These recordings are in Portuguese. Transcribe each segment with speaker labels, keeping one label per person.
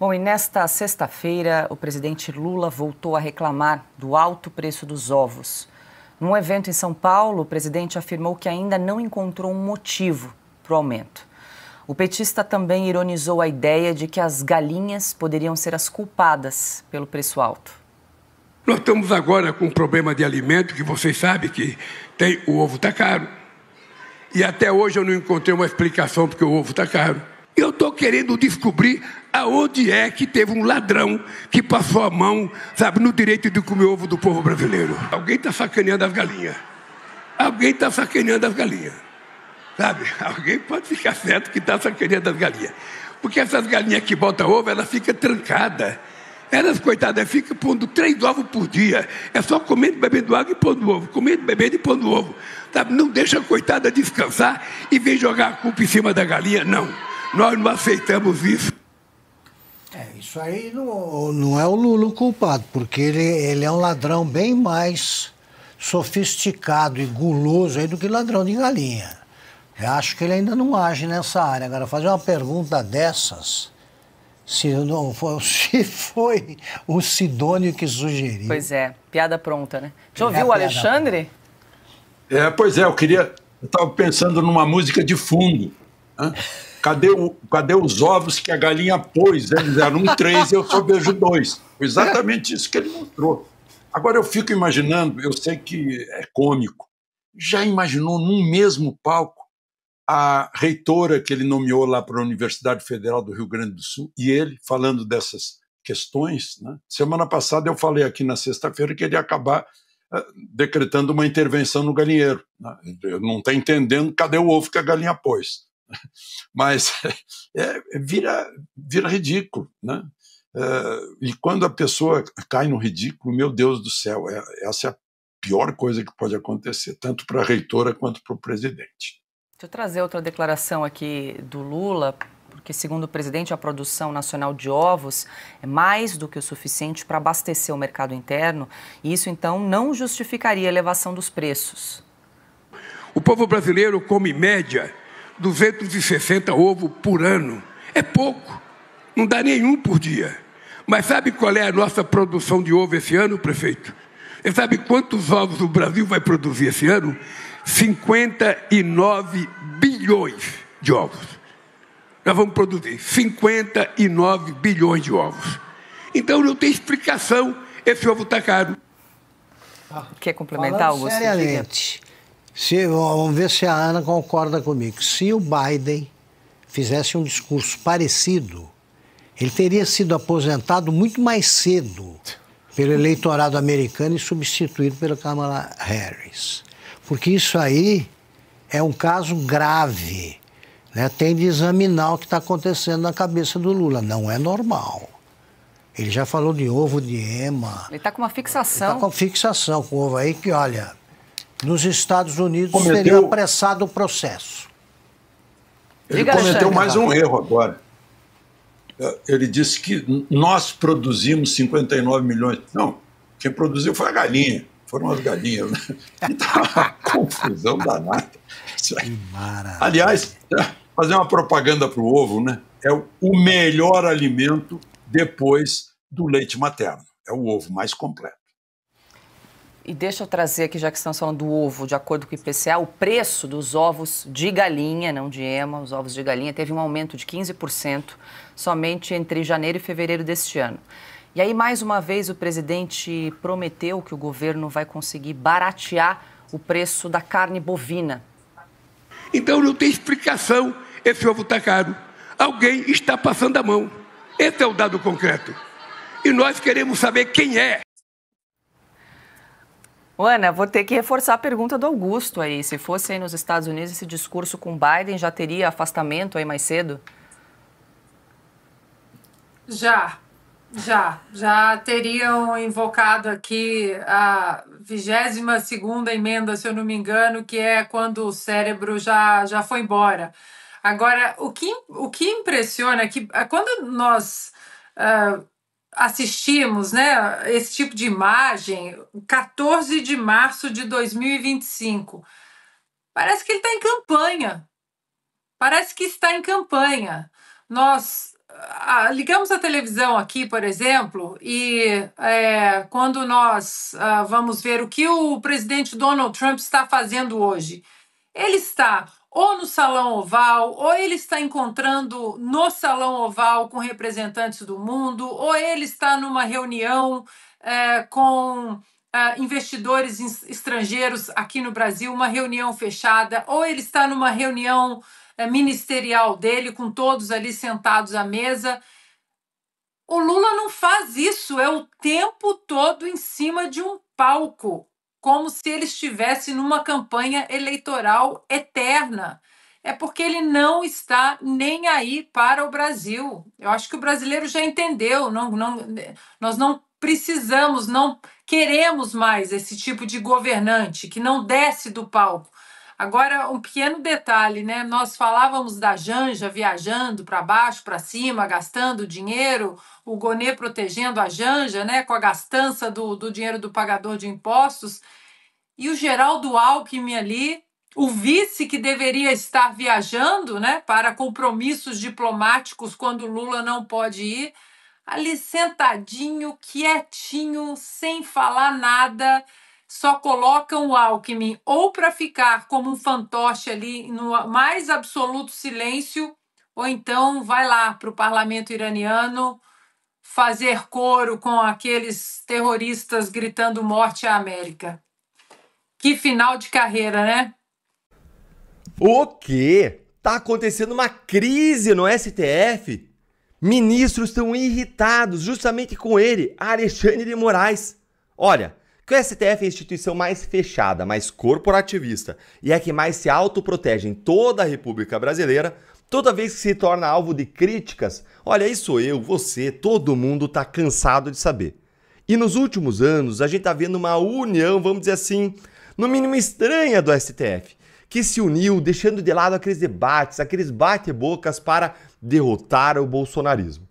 Speaker 1: Bom, e nesta sexta-feira, o presidente Lula voltou a reclamar do alto preço dos ovos. Num evento em São Paulo, o presidente afirmou que ainda não encontrou um motivo para o aumento. O petista também ironizou a ideia de que as galinhas poderiam ser as culpadas pelo preço alto.
Speaker 2: Nós estamos agora com um problema de alimento, que vocês sabem que o ovo está caro. E até hoje eu não encontrei uma explicação porque o ovo está caro. Eu estou querendo descobrir aonde é que teve um ladrão que passou a mão, sabe, no direito de comer ovo do povo brasileiro. Alguém está sacaneando as galinhas. Alguém está sacaneando as galinhas. Sabe, alguém pode ficar certo que está sacaneando as galinhas. Porque essas galinhas que botam ovo, elas ficam trancadas. Elas, coitadas, ficam pondo 3 ovos por dia. É só comendo, bebendo água e pondo ovo. Comendo, bebendo e pondo ovo. Sabe, não deixa a coitada descansar e vem jogar a culpa em cima da galinha, não. Nós não aceitamos isso.
Speaker 3: Isso aí não é o Lula o culpado, porque ele é um ladrão bem mais sofisticado e guloso aí do que ladrão de galinha. Eu acho que ele ainda não age nessa área. Agora, fazer uma pergunta dessas, se foi o Sidônio que sugeriu.
Speaker 1: Pois é, piada pronta, né? Já ouviu o Alexandre?
Speaker 4: Pois é, eu estava pensando numa música de fundo. Né? Cadê os ovos que a galinha pôs? Eles eram 3 e eu só vejo 2. Foi exatamente isso que ele mostrou. Agora eu fico imaginando, eu sei que é cômico, já imaginou num mesmo palco a reitora que ele nomeou lá para a Universidade Federal do Rio Grande do Sul e ele falando dessas questões? Né? Semana passada eu falei aqui na sexta-feira que ele ia acabar decretando uma intervenção no galinheiro. Né? Eu não estou entendendo cadê o ovo que a galinha pôs. Mas vira ridículo, né? E quando a pessoa cai no ridículo, meu Deus do céu, essa é a pior coisa que pode acontecer, tanto para a reitora quanto para o presidente.
Speaker 1: Deixa eu trazer outra declaração aqui do Lula, porque segundo o presidente, a produção nacional de ovos é mais do que o suficiente para abastecer o mercado interno, e isso então não justificaria a elevação dos preços.
Speaker 2: O povo brasileiro come em média 260 ovos por ano. É pouco, não dá nenhum por dia. Mas sabe qual é a nossa produção de ovo esse ano, prefeito? Você sabe quantos ovos o Brasil vai produzir esse ano? 59 bilhões de ovos. Nós vamos produzir 59 bilhões de ovos. Então não tem explicação, esse ovo está caro.
Speaker 1: Quer complementar, Augusto?
Speaker 3: Seriamente. Vamos ver se a Ana concorda comigo. Se o Biden fizesse um discurso parecido, ele teria sido aposentado muito mais cedo pelo eleitorado americano e substituído pela Kamala Harris. Porque isso aí é um caso grave, né? Tem de examinar o que está acontecendo na cabeça do Lula. Não é normal. Ele já falou de ovo de ema.
Speaker 1: Ele está com uma fixação.
Speaker 3: Ele está com fixação com ovo aí que, olha, nos Estados Unidos teria apressado o processo.
Speaker 4: Ele cometeu mais um erro agora. Ele disse que nós produzimos 59 milhões. Não, quem produziu foi a galinha. Foram as galinhas, né? Então, uma confusão danada. Aliás, fazer uma propaganda para o ovo, né? É o melhor alimento depois do leite materno. É o ovo mais completo.
Speaker 1: E deixa eu trazer aqui, já que estamos falando do ovo, de acordo com o IPCA, o preço dos ovos de galinha, não de ema, os ovos de galinha, teve um aumento de 15% somente entre janeiro e fevereiro deste ano. E aí, mais uma vez, o presidente prometeu que o governo vai conseguir baratear o preço da carne bovina.
Speaker 2: Então não tem explicação, esse ovo está caro. Alguém está passando a mão. Esse é o dado concreto. E nós queremos saber quem é.
Speaker 1: Ana, vou ter que reforçar a pergunta do Augusto aí. Se fosse aí nos Estados Unidos esse discurso com Biden, já teria afastamento aí mais cedo?
Speaker 5: Já teriam invocado aqui a 22ª emenda, se eu não me engano, que é quando o cérebro já foi embora. Agora, o que impressiona é que quando nós assistimos, né, esse tipo de imagem, 14 de março de 2025, parece que ele está em campanha. Parece que está em campanha. Nós ligamos a televisão aqui, por exemplo, e quando nós vamos ver o que o presidente Donald Trump está fazendo hoje, ele está ou no Salão Oval, ou ele está encontrando no Salão Oval com representantes do mundo, ou ele está numa reunião com investidores estrangeiros aqui no Brasil, uma reunião fechada, ou ele está numa reunião ministerial dele, com todos ali sentados à mesa. O Lula não faz isso, é o tempo todo em cima de um palco, como se ele estivesse numa campanha eleitoral eterna. É porque ele não está nem aí para o Brasil. Eu acho que o brasileiro já entendeu. Nós não precisamos, não queremos mais esse tipo de governante que não desce do palco. Agora, um pequeno detalhe, né? Nós falávamos da Janja viajando para baixo, para cima, gastando dinheiro, o Gonê protegendo a Janja, né? Com a gastança do dinheiro do pagador de impostos. E o Geraldo Alckmin ali, o vice que deveria estar viajando, né? Para compromissos diplomáticos quando o Lula não pode ir, ali sentadinho, quietinho, sem falar nada. Só colocam o Alckmin ou para ficar como um fantoche ali no mais absoluto silêncio, ou então vai lá para o parlamento iraniano fazer coro com aqueles terroristas gritando morte à América. Que final de carreira, né?
Speaker 6: O quê? Tá acontecendo uma crise no STF? Ministros estão irritados justamente com ele, Alexandre de Moraes. Olha, que o STF é a instituição mais fechada, mais corporativista e é a que mais se autoprotege em toda a República Brasileira, toda vez que se torna alvo de críticas, olha, isso eu, você, todo mundo tá cansado de saber. E nos últimos anos a gente tá vendo uma união, vamos dizer assim, no mínimo estranha do STF, que se uniu deixando de lado aqueles debates, aqueles bate-bocas para derrotar o bolsonarismo.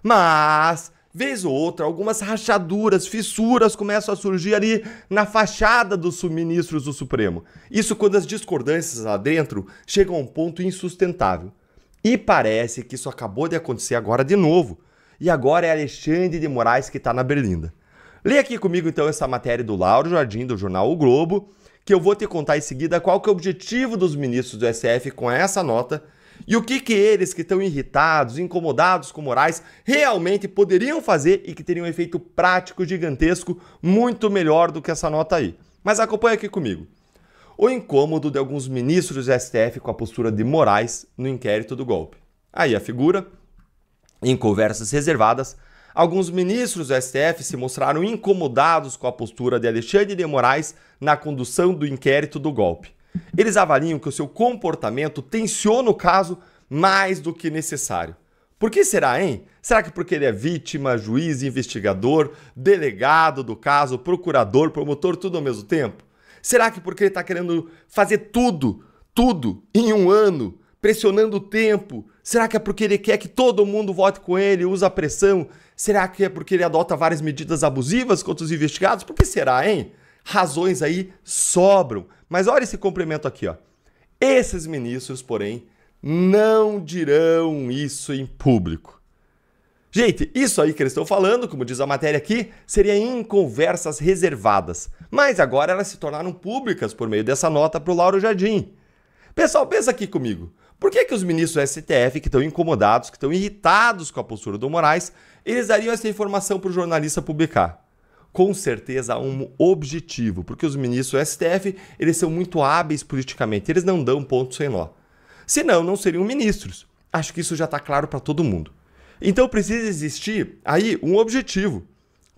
Speaker 6: Mas vez ou outra, algumas rachaduras, fissuras começam a surgir ali na fachada dos ministros do Supremo. Isso quando as discordâncias lá dentro chegam a um ponto insustentável. E parece que isso acabou de acontecer agora de novo. E agora é Alexandre de Moraes que está na berlinda. Leia aqui comigo então essa matéria do Lauro Jardim, do jornal O Globo, que eu vou te contar em seguida qual que é o objetivo dos ministros do STF com essa nota e o que eles que estão irritados, incomodados com Moraes, realmente poderiam fazer e que teriam um efeito prático gigantesco muito melhor do que essa nota aí. Mas acompanha aqui comigo. O incômodo de alguns ministros do STF com a postura de Moraes no inquérito do golpe. Aí a figura, em conversas reservadas, alguns ministros do STF se mostraram incomodados com a postura de Alexandre de Moraes na condução do inquérito do golpe. Eles avaliam que o seu comportamento tensiona o caso mais do que necessário. Por que será, hein? Será que porque ele é vítima, juiz, investigador, delegado do caso, procurador, promotor, tudo ao mesmo tempo? Será que porque ele está querendo fazer tudo em um ano, pressionando o tempo? Será que é porque ele quer que todo mundo vote com ele, usa pressão? Será que é porque ele adota várias medidas abusivas contra os investigados? Por que será, hein? Razões aí sobram. Mas olha esse complemento aqui, ó. Esses ministros, porém, não dirão isso em público. Gente, isso aí que eles estão falando, como diz a matéria aqui, seria em conversas reservadas. Mas agora elas se tornaram públicas por meio dessa nota para o Lauro Jardim. Pessoal, pensa aqui comigo. Por que os ministros do STF, que estão incomodados, que estão irritados com a postura do Moraes, eles dariam essa informação para o jornalista publicar? Com certeza há um objetivo, porque os ministros do STF, eles são muito hábeis politicamente, eles não dão ponto sem nó. Senão, não seriam ministros. Acho que isso já está claro para todo mundo. Então precisa existir aí um objetivo.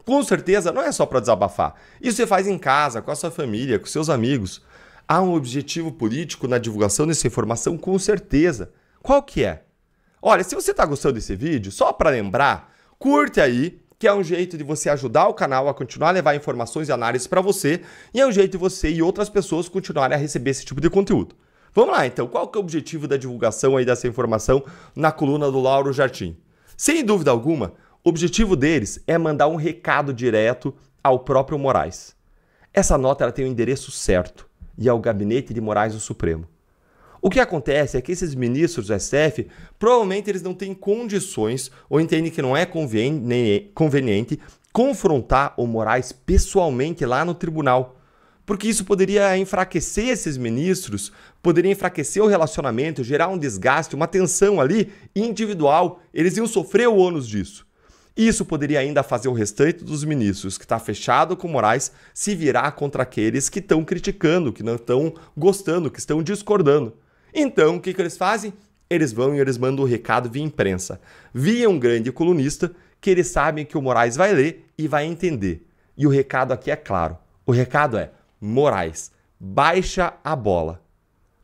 Speaker 6: Com certeza, não é só para desabafar. Isso você faz em casa, com a sua família, com seus amigos. Há um objetivo político na divulgação dessa informação, com certeza. Qual que é? Olha, se você está gostando desse vídeo, só para lembrar, curte aí, que é um jeito de você ajudar o canal a continuar a levar informações e análises para você, e é um jeito de você e outras pessoas continuarem a receber esse tipo de conteúdo. Vamos lá, então. Qual que é o objetivo da divulgação aí dessa informação na coluna do Lauro Jardim? Sem dúvida alguma, o objetivo deles é mandar um recado direto ao próprio Moraes. Essa nota ela tem o endereço certo, e é o Gabinete de Moraes do Supremo. O que acontece é que esses ministros do STF, provavelmente eles não têm condições ou entendem que não é conveniente confrontar o Moraes pessoalmente lá no tribunal. Porque isso poderia enfraquecer esses ministros, poderia enfraquecer o relacionamento, gerar um desgaste, uma tensão ali individual. Eles iam sofrer o ônus disso. Isso poderia ainda fazer o restante dos ministros que está fechado com Moraes se virar contra aqueles que estão criticando, que não estão gostando, que estão discordando. Então, o que eles fazem? Eles vão e eles mandam o recado via imprensa, via um grande colunista que eles sabem que o Moraes vai ler e vai entender. E o recado aqui é claro. O recado é: Moraes, baixa a bola.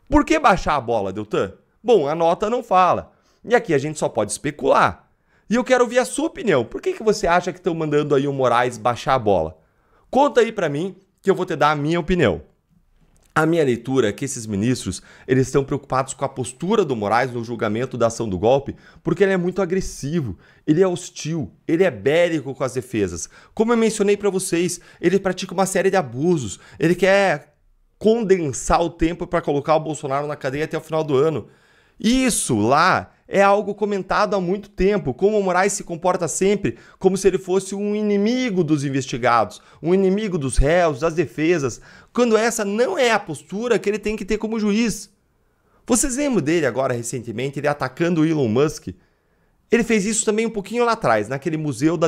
Speaker 6: Por que baixar a bola, Deltan? Bom, a nota não fala. E aqui a gente só pode especular. E eu quero ouvir a sua opinião. Por que você acha que estão mandando aí o Moraes baixar a bola? Conta aí pra mim que eu vou te dar a minha opinião. A minha leitura é que esses ministros, eles estão preocupados com a postura do Moraes no julgamento da ação do golpe, porque ele é muito agressivo, ele é hostil, ele é bélico com as defesas. Como eu mencionei para vocês, ele pratica uma série de abusos, ele quer condensar o tempo para colocar o Bolsonaro na cadeia até o final do ano. Isso lá é algo comentado há muito tempo, como o Moraes se comporta sempre como se ele fosse um inimigo dos investigados, um inimigo dos réus, das defesas, quando essa não é a postura que ele tem que ter como juiz. Vocês lembram dele agora recentemente, ele atacando o Elon Musk? Ele fez isso também um pouquinho lá atrás, naquele Museu da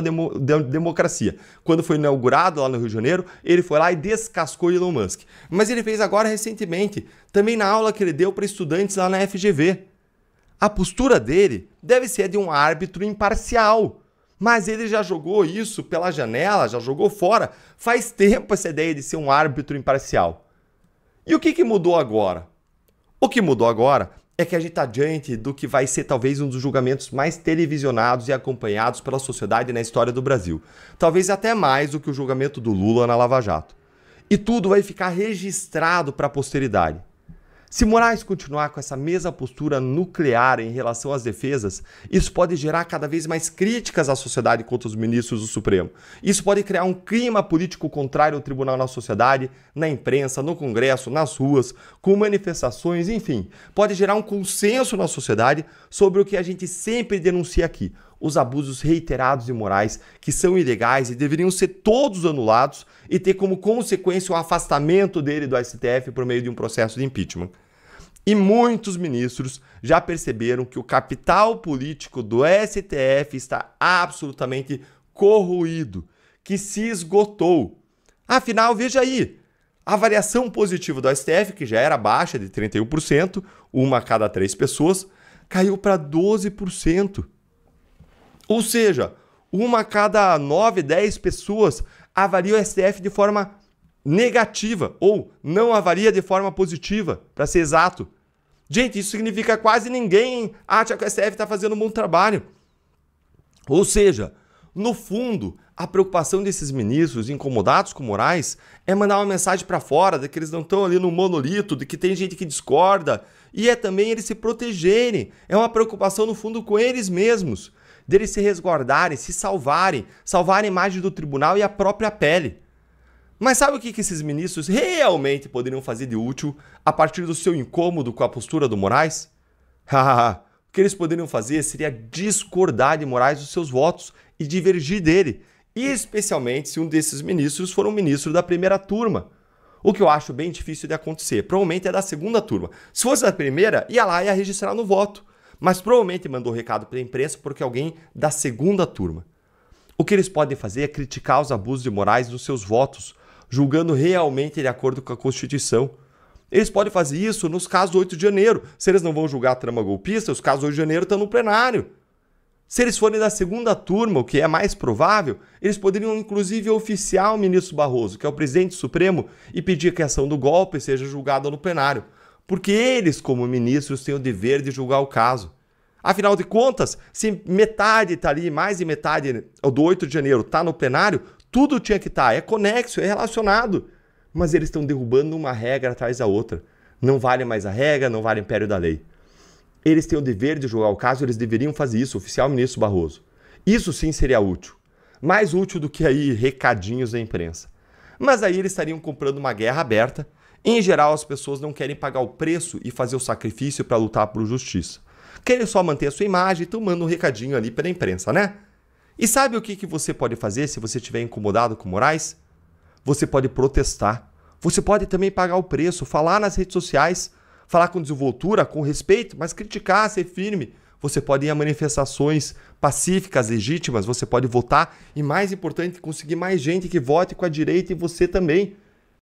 Speaker 6: Democracia. Quando foi inaugurado lá no Rio de Janeiro, ele foi lá e descascou Elon Musk. Mas ele fez agora recentemente, também na aula que ele deu para estudantes lá na FGV. A postura dele deve ser de um árbitro imparcial. Mas ele já jogou isso pela janela, já jogou fora. Faz tempo essa ideia de ser um árbitro imparcial. E o que mudou agora? O que mudou agora é que a gente está diante do que vai ser talvez um dos julgamentos mais televisionados e acompanhados pela sociedade na história do Brasil. Talvez até mais do que o julgamento do Lula na Lava Jato. E tudo vai ficar registrado para a posteridade. Se Moraes continuar com essa mesma postura nuclear em relação às defesas, isso pode gerar cada vez mais críticas à sociedade contra os ministros do Supremo. Isso pode criar um clima político contrário ao tribunal na sociedade, na imprensa, no Congresso, nas ruas, com manifestações, enfim. Pode gerar um consenso na sociedade sobre o que a gente sempre denuncia aqui: os abusos reiterados de Moraes, que são ilegais e deveriam ser todos anulados e ter como consequência o afastamento dele do STF por meio de um processo de impeachment. E muitos ministros já perceberam que o capital político do STF está absolutamente corroído, que se esgotou. Afinal, veja aí, a avaliação positiva do STF, que já era baixa de 31%, uma a cada 3 pessoas, caiu para 12%. Ou seja, uma a cada 9, 10 pessoas avalia o STF de forma negativa ou não avalia de forma positiva, para ser exato. Gente, isso significa que quase ninguém acha que o STF está fazendo um bom trabalho. Ou seja, no fundo, a preocupação desses ministros incomodados com Moraes é mandar uma mensagem para fora de que eles não estão ali no monolito, de que tem gente que discorda, e é também eles se protegerem. É uma preocupação, no fundo, com eles mesmos, deles se resguardarem, se salvarem a imagem do tribunal e a própria pele. Mas sabe o que esses ministros realmente poderiam fazer de útil a partir do seu incômodo com a postura do Moraes? O que eles poderiam fazer seria discordar de Moraes dos seus votos e divergir dele, especialmente se um desses ministros for um ministro da primeira turma. O que eu acho bem difícil de acontecer. Provavelmente é da segunda turma. Se fosse da primeira, ia lá e ia registrar no voto. Mas provavelmente mandou recado para a imprensa porque alguém da segunda turma. O que eles podem fazer é criticar os abusos de Moraes nos seus votos, julgando realmente de acordo com a Constituição. Eles podem fazer isso nos casos do 8 de janeiro. Se eles não vão julgar a trama golpista, os casos do 8 de janeiro estão no plenário. Se eles forem da segunda turma, o que é mais provável, eles poderiam inclusive oficiar o ministro Barroso, que é o presidente supremo, e pedir que a ação do golpe seja julgada no plenário. Porque eles, como ministros, têm o dever de julgar o caso. Afinal de contas, se metade está ali, mais de metade do 8 de janeiro está no plenário, tudo tinha que estar, é conexo, é relacionado. Mas eles estão derrubando uma regra atrás da outra. Não vale mais a regra, não vale o império da lei. Eles têm o dever de julgar o caso, eles deveriam fazer isso, oficiar o ministro Barroso. Isso sim seria útil. Mais útil do que aí recadinhos da imprensa. Mas aí eles estariam comprando uma guerra aberta Em geral, as pessoas não querem pagar o preço e fazer o sacrifício para lutar por justiça. Querem só manter a sua imagem e tomando um recadinho ali pela imprensa, né? E sabe o que você pode fazer se você estiver incomodado com Moraes? Você pode protestar. Você pode também pagar o preço, falar nas redes sociais, falar com desenvoltura, com respeito, mas criticar, ser firme. Você pode ir a manifestações pacíficas, legítimas, você pode votar e, mais importante, conseguir mais gente que vote com a direita e você também.